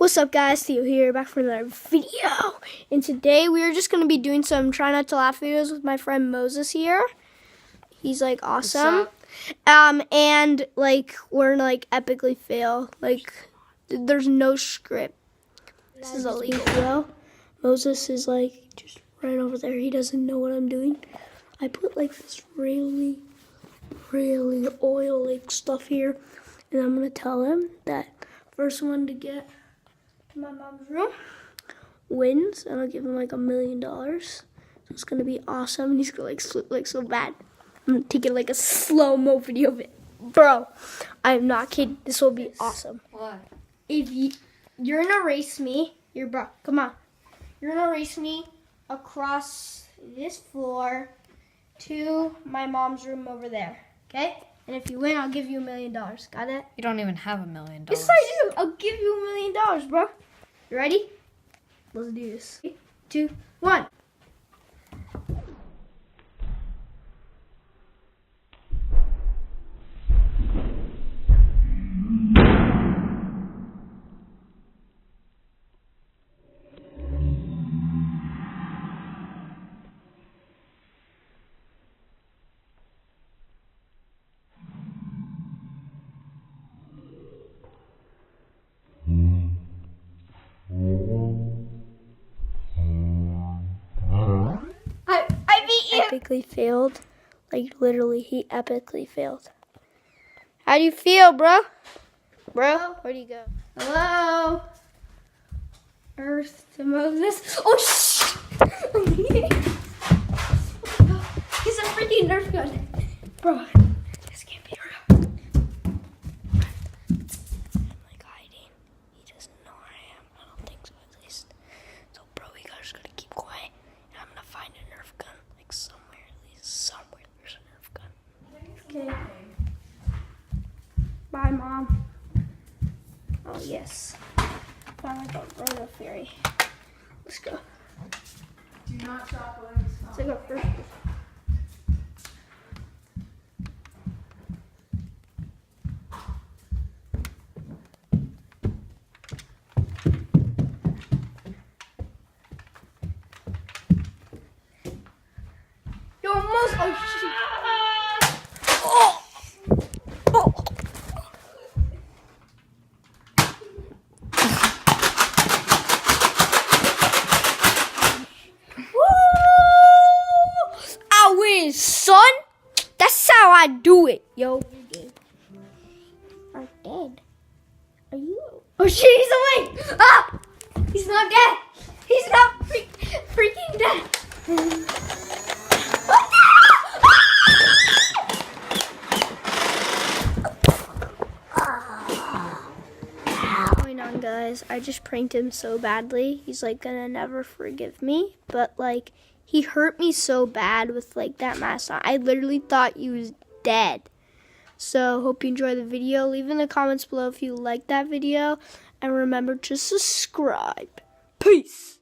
What's up guys, Theo here, back for another video. And today we are just going to be doing some try not to laugh videos with my friend Moses here. He's like awesome. And like we're like epically fail. Like there's no script. This is illegal. Moses is like just right over there. He doesn't know what I'm doing. I put like this really oil like stuff here. And I'm going to tell him that first one to get my mom's room wins, and I'll give him like $1 million. So it's gonna be awesome. And he's gonna like slip like so bad. I'm gonna take it like a slow-mo video of it, bro. I'm not kidding. This will be awesome. What? If you're gonna race me, bro. Come on. You're gonna race me across this floor to my mom's room over there. Okay? And if you win, I'll give you $1 million. Got it? You don't even have $1 million. Yes, I do. I'll give you $1 million, bro. You ready? Let's do this. 3, 2, 1. Epically failed. Like literally, he epically failed. How do you feel, bro? Bro, where do you go? Hello? Earth to Moses. Oh, shh! He's a freaking Nerf gun. Bro, this can't be real. I'm like hiding. He doesn't know where I am. I don't think so, at least. So, bro, we just gotta keep quiet. And I'm gonna find a Nerf gun. Like somewhere, at least somewhere there's a Nerf gun. Okay. Bye, Mom. Oh, yes. Found like a roto fairy. Let's go. Do not stop when it's Let's go first. You're almost. Oh, shit. Oh! Oh! I win, son. That's how I do it, yo. Are dead? Are you? Oh shit, he's awake! Ah! He's not dead. He's not freaking dead. What the hell? What's going on, guys? I just pranked him so badly. He's like gonna never forgive me, but like he hurt me so bad with like that mask on. I literally thought he was dead. So hope you enjoy the video. Leave in the comments below if you like that video, and remember to subscribe. Peace.